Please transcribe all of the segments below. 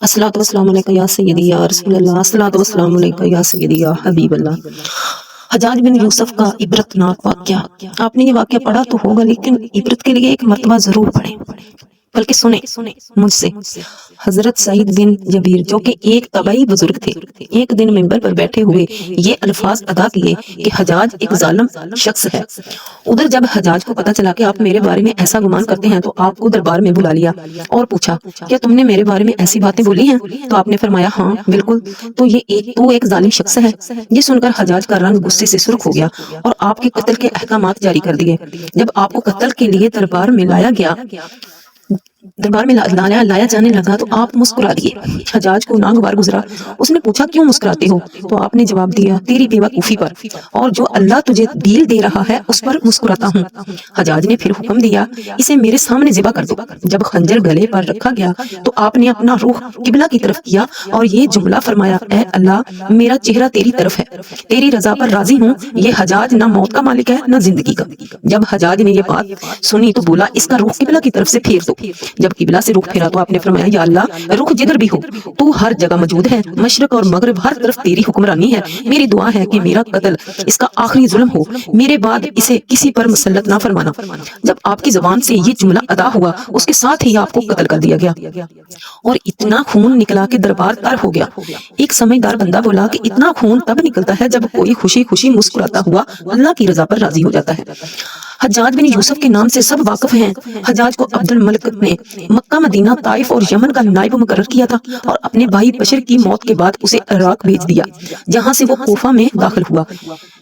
अस्सलातु वस्सलामु अलैका या सय्यदी या रसूल अल्लाह, अस्सलातु वस्सलामु अलैका या सय्यदी या हबीब अल्लाह। हज्जाज बिन यूसुफ का इबरतनाक वाक़या। आपने ये वाक़या पढ़ा तो होगा, लेकिन इबरत के लिए एक मर्तबा जरूर पढ़ें, बल्कि सुने मुझसे। हजरत सईद बिन जबीर, जो कि एक तबाई बुजुर्ग थे, एक दिन मिंबर पर बैठे हुए ये अल्फाज अदा किए कि हज्जाज एक जालिम शख्स है। उधर जब हज्जाज को पता चला कि आप मेरे बारे में ऐसा गुमान करते हैं, तो आपको दरबार में बुला लिया और पूछा, क्या तुमने मेरे बारे में ऐसी बातें बोली हैं? तो आपने फरमाया, हाँ बिल्कुल। तो तू एक जालिम शख्स है। ये सुनकर हज्जाज का रंग गुस्से से सुर्ख हो गया और आपके कत्ल के अहकामात जारी कर दिए। जब आपको कत्ल के लिए दरबार में लाया लाया जाने लगा तो आप मुस्कुरा दिए। हज्जाज को नागवार गुजरा। उसने पूछा, क्यों मुस्कुराते हो? तो आपने जवाब दिया, तेरी बेवकूफी पर, और जो अल्लाह तुझे दिल दे रहा है उस पर मुस्कुराता हूँ। हज्जाज ने फिर हुक्म दिया, इसे मेरे सामने ज़िबा कर दो। जब खंजर गले पर रखा गया तो आपने अपना रुख किबला की तरफ किया और ये जुमला फरमाया, ऐ अल्लाह, मेरा चेहरा तेरी तरफ है, तेरी रजा पर राजी हूँ। ये हज्जाज ना मौत का मालिक है ना जिंदगी का। जब हज्जाज ने ये बात सुनी तो बोला, इसका रुख किबला की तरफ से फेर दो। जब किबला से रुख फेरा तो आपने फरमाया, या अल्लाह, रुख जिधर भी हो तू हर जगह मौजूद है, मशरक और मगरब हर तरफ तेरी हुक्मरानी है। मेरी दुआ है कि मेरा कत्ल इसका आखिरी जुल्म हो, मेरे बाद इसे किसी पर मुसल्लत ना फरमाना। जब आपकी जुबान से ये जुमला अदा हुआ, उसके साथ ही आपको कत्ल कर दिया गया और इतना खून निकला कि दरबार तर हो गया। एक समझदार बंदा बोला कि इतना खून तब निकलता है जब कोई खुशी खुशी मुस्कुराता हुआ अल्लाह की रजा पर राजी हो जाता है। हज्जाज बिन यूसुफ के नाम से सब वाकिफ हैं। हज्जाज को अब्दुल मलिक ने मक्का, मदीना, ताइफ और यमन का नायब मुकर्रर किया था और अपने भाई बशर की मौत के बाद उसे इराक भेज दिया, जहां से वो कोफा में दाखिल हुआ।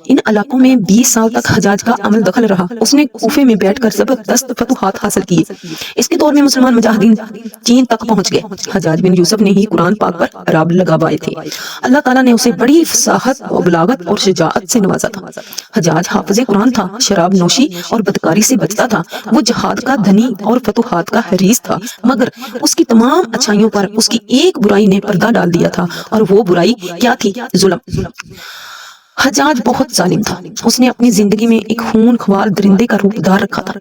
इन इलाकों में 20 साल तक हज्जाज का अमल दखल रहा। उसने कोफे में बैठकर जबरदस्त फतुहात हासिल किए। इसके दौर में मुसलमान मुजाहिदीन चीन तक पहुंच गए। हज्जाज बिन यूसुफ ने ही कुरान पाक पर अराब लगाए थे। अल्लाह ताला ने उसे बड़ी फसाहत और बलागत और शजाअत से नवाजा था। हज्जाज हाफिज़े कुरान था, शराब नोशी और बदकारी से बचता था। वो जहाद का धनी और फतुहात का हरीस था, मगर उसकी तमाम अच्छाइयों पर उसकी एक बुराई ने पर्दा डाल दिया था, और वो बुराई क्या थी? जुल्म। हज्जाज बहुत जालिम था। उसने अपनी जिंदगी में एक खून ख्वार दरिंदे का रूप धार रखा था।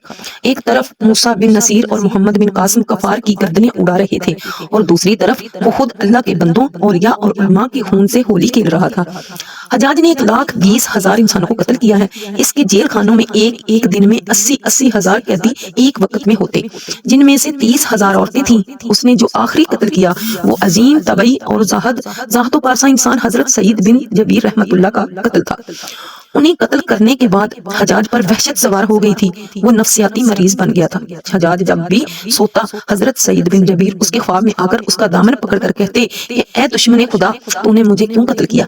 एक तरफ मूसा बिन नसीर और मोहम्मद बिन कासिम कफार की गर्दनें उड़ा रहे थे, और दूसरी तरफ वो खुद अल्लाह के बंदों और या और उलमा के खून से होली खेल रहा था। हज्जाज ने 1,20,000 इंसानों को कत्ल किया है। इसके जेल खानों में एक दिन में 80 हजार कैदी एक वक्त में होते, जिनमें से 30,000 औरतें थीं। उसने जो आखिरी कत्ल किया वो अजीम तबई और जाहतो पारसा इंसान हजरत सईद बिन जबीर रहमतुल्लाह का कत्ल था। उन्हें कत्ल करने के बाद हज्जाज पर वहशत सवार हो गई थी। वो नफ्सियाती मरीज बन गया था। हज्जाज जब भी सोता, हजरत सईद बिन जबीर उसके ख्वाब में आकर उसका दामन पकड़कर कहते कि ऐ दुश्मने खुदा, तूने मुझे क्यों कत्ल किया?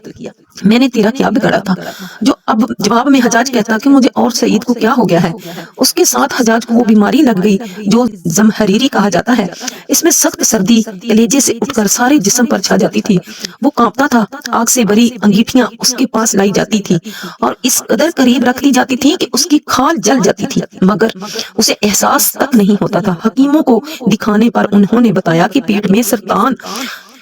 मैंने तेरा क्या बिगाड़ा था? जो अब जवाब में हज्जाज कहता कि मुझे और सईद को क्या हो गया है। उसके साथ हज्जाज को वो बीमारी लग गई जो जमहरीरी कहा जाता है। इसमें सख्त सर्दी कलेजे से उठकर सारे जिस्म पर छा जाती थी। वो कांपता था। आग से भरी अंगीठियां उसके पास लाई जाती थी और इस कदर करीब रख दी जाती थी कि उसकी खाल जल जाती थी, मगर उसे एहसास तक नहीं होता था। हकीमों को दिखाने पर उन्होंने बताया कि पेट में सरतान।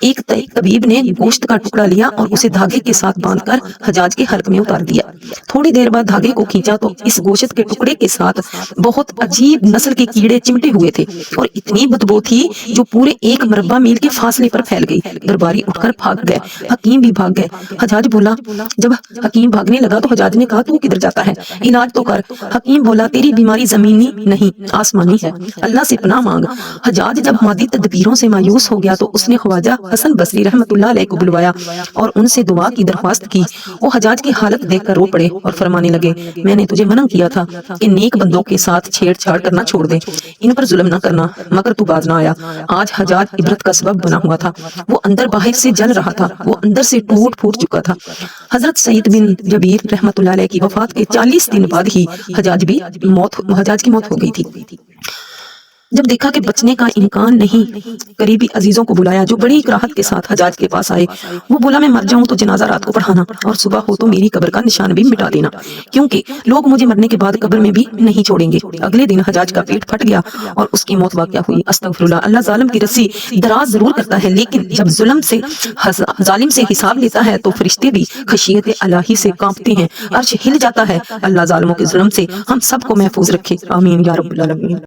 एक तबीब ने गोश्त का टुकड़ा लिया और उसे धागे के साथ बांधकर हज्जाज के हल्क में उतार दिया। थोड़ी देर बाद धागे को खींचा तो इस गोश्त के टुकड़े के साथ बहुत अजीब नस्ल के कीड़े चिमटे हुए थे और इतनी बदबू थी जो पूरे 1 मरबा मील के फासले पर फैल गई। दरबारी उठकर भाग गए, हकीम भी भाग गए। हज्जाज बोला, जब हकीम भागने लगा तो हज्जाज ने कहा, तू किधर जाता है? इलाज तो कर। हकीम बोला, तेरी बीमारी जमीनी नहीं आसमानी है, अल्लाह से पनाह मांग। हज्जाज जब मादी तदबीरों से मायूस हो गया तो उसने ख्वाजा हसन बसरी रहमतुल्लाह अलैह को बुलवाया और उनसे दुआ की दरख्वास्त की। वो हज्जाज की हालत देखकर रो पड़े और फरमाने लगे, मैंने तुझे मना किया था कि नेक बंदों के साथ छेड़छाड़ करना छोड़ दे, इन पर जुल्म ना करना, मगर तू बाज ना आया। आज हज्जाज इबरत का सबब बना हुआ था। वो अंदर बाहर से जल रहा था, वो अंदर से टूट फूट चुका था। हजरत सईद बिन जबीर रहमतुल्लाह अलैह की वफात के 40 दिन बाद ही हज्जाज की मौत हो गई थी। जब देखा कि बचने का इम्कान नहीं, करीबी अजीजों को बुलाया जो बड़ी कराहत के साथ हज्जाज के पास आए। वो बोला, मैं मर जाऊं तो जनाजा रात को पढ़ाना और सुबह हो तो मेरी कब्र का निशान भी मिटा देना, क्योंकि लोग मुझे मरने के बाद कब्र में भी नहीं छोड़ेंगे। अगले दिन हज्जाज का पेट फट गया और उसकी मौत वाक़या हुई। अस्तगफिरुल्लाह। अल्लाह जालिम की रस्सी दराज जरूर करता है, लेकिन जब जालिम से हिसाब लेता है तो फरिश्ते भी खशियत इलाही से कांपते हैं, अर्श हिल जाता है। अल्लाह जालिमों के जुल्म से हम सबको महफूज रखे। आमीन या रब्बल आलमीन।